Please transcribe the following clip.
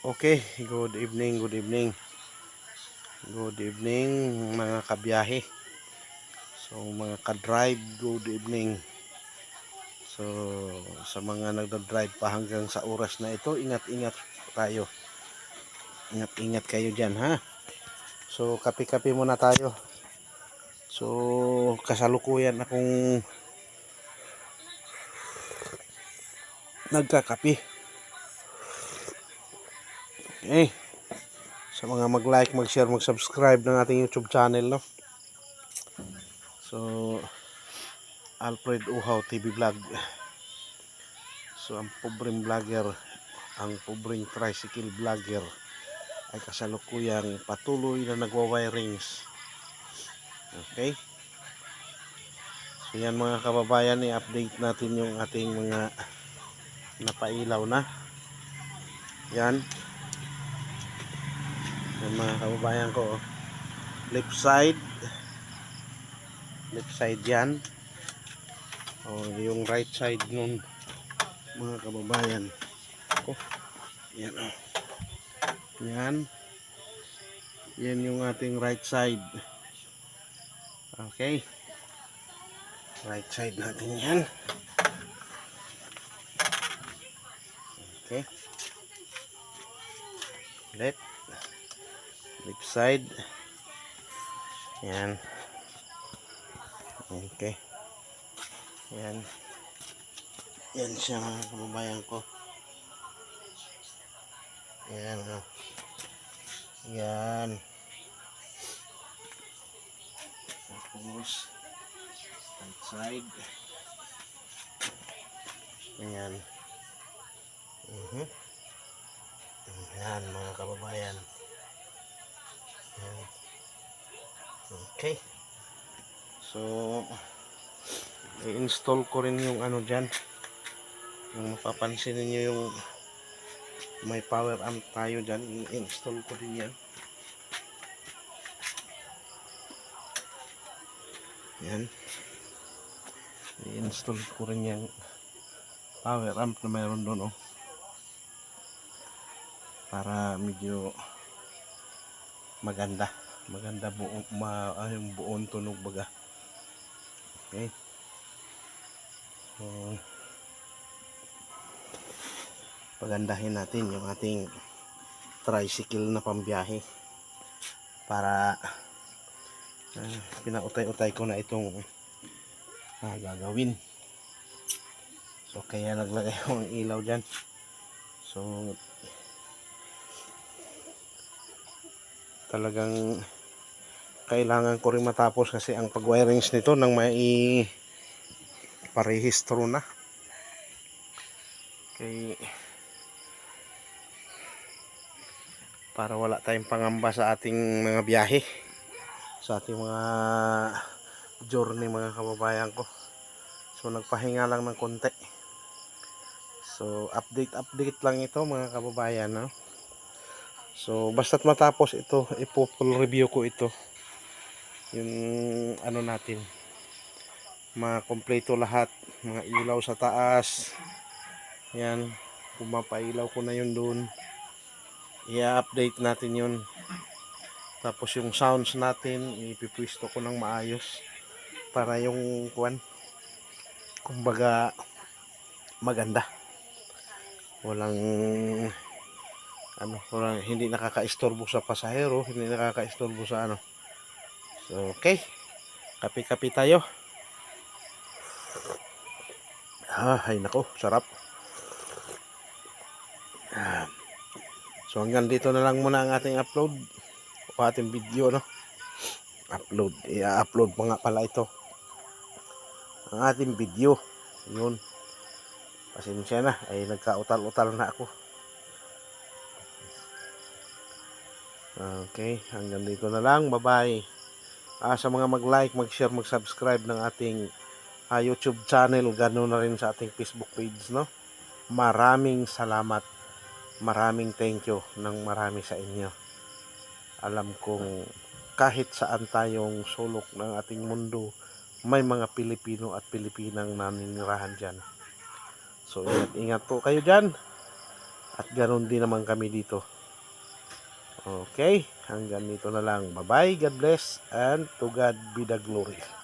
Okay, good evening mga kabiyahe. So mga ka-drive, good evening. So sa mga nagda-drive pa hanggang sa oras na ito, ingat-ingat tayo. Ingat-ingat kayo diyan, ha. So kape-kape muna tayo. So kasalukuyan akong nagkakape. Okay. Sa mga mag-like, mag-share, mag-subscribe ng ating YouTube channel, no. So Alfred Uhaw TV Vlog. So ang pobreng vlogger, ang pobreng tricycle vlogger ay kasalukuyang patuloy na nagwa-wirings. Okay? So yan mga kababayan, i-update natin yung ating mga napailaw na. Yan. Yan mga kababayan ko. Left side yan. Yung right side nun mga kababayan ko. Yan o. Yan yung ating right side. Okay. Right side natin yan. Okay. Left side. Yan. Okay. Yan. Yan siya mga kababayan ko. Yan. Yan. Tapos right side. Yan. Yan mga kababayan. Yan. Okay. So i-install ko rin yung ano dyan. Yung mapapansin niyo yung may power amp tayo dyan. I-install ko din yan. Yan. I-install ko rin yung power amp na mayroon doon, oh. Para medyo maganda yung buong tunog baga. Okay. So pagandahin natin yung ating tricycle na pambiyahe para pinautay-utay ko na itong gagawin. So kaya naglagay ko ng ilaw dyan. So talagang kailangan ko rin matapos kasi ang pag-wirings nito nang may parehistro na. Okay. Para wala tayong pangamba sa ating mga biyahe, sa ating mga journey mga kababayan ko. So nagpahinga lang ng konti. So update lang ito mga kababayan, no? So basta't matapos ito, ipo-full review ko ito. Yung ano natin, makompleto lahat, mga ilaw sa taas. Yan, pumapailaw ko na yun doon. I-update natin yun. Tapos yung sounds natin, ipipwisto ko ng maayos para yung kumbaga maganda. Walang hindi nakakaistorbo sa pasahero, hindi nakakaistorbo sa ano. So okay, kape-kape tayo. Ay nako, sarap. So hanggang dito na lang muna ang ating upload o ating video, no? I-upload pa nga pala ito ang ating video. Yun, pasensya na, ay nagkautal-utal na ako. Okay, hanggang dito na lang. Bye-bye. Sa mga mag-like, mag-share, mag-subscribe ng ating YouTube channel, ganoon na rin sa ating Facebook page, no? Maraming salamat. Maraming thank you ng marami sa inyo. Alam kong kahit saan tayong sulok ng ating mundo, may mga Pilipino at Pilipinang naninirahan dyan. So ingat-ingat po kayo dyan. At ganoon din naman kami dito. Okay, hanggang dito na lang. Bye-bye, God bless, and to God be the glory.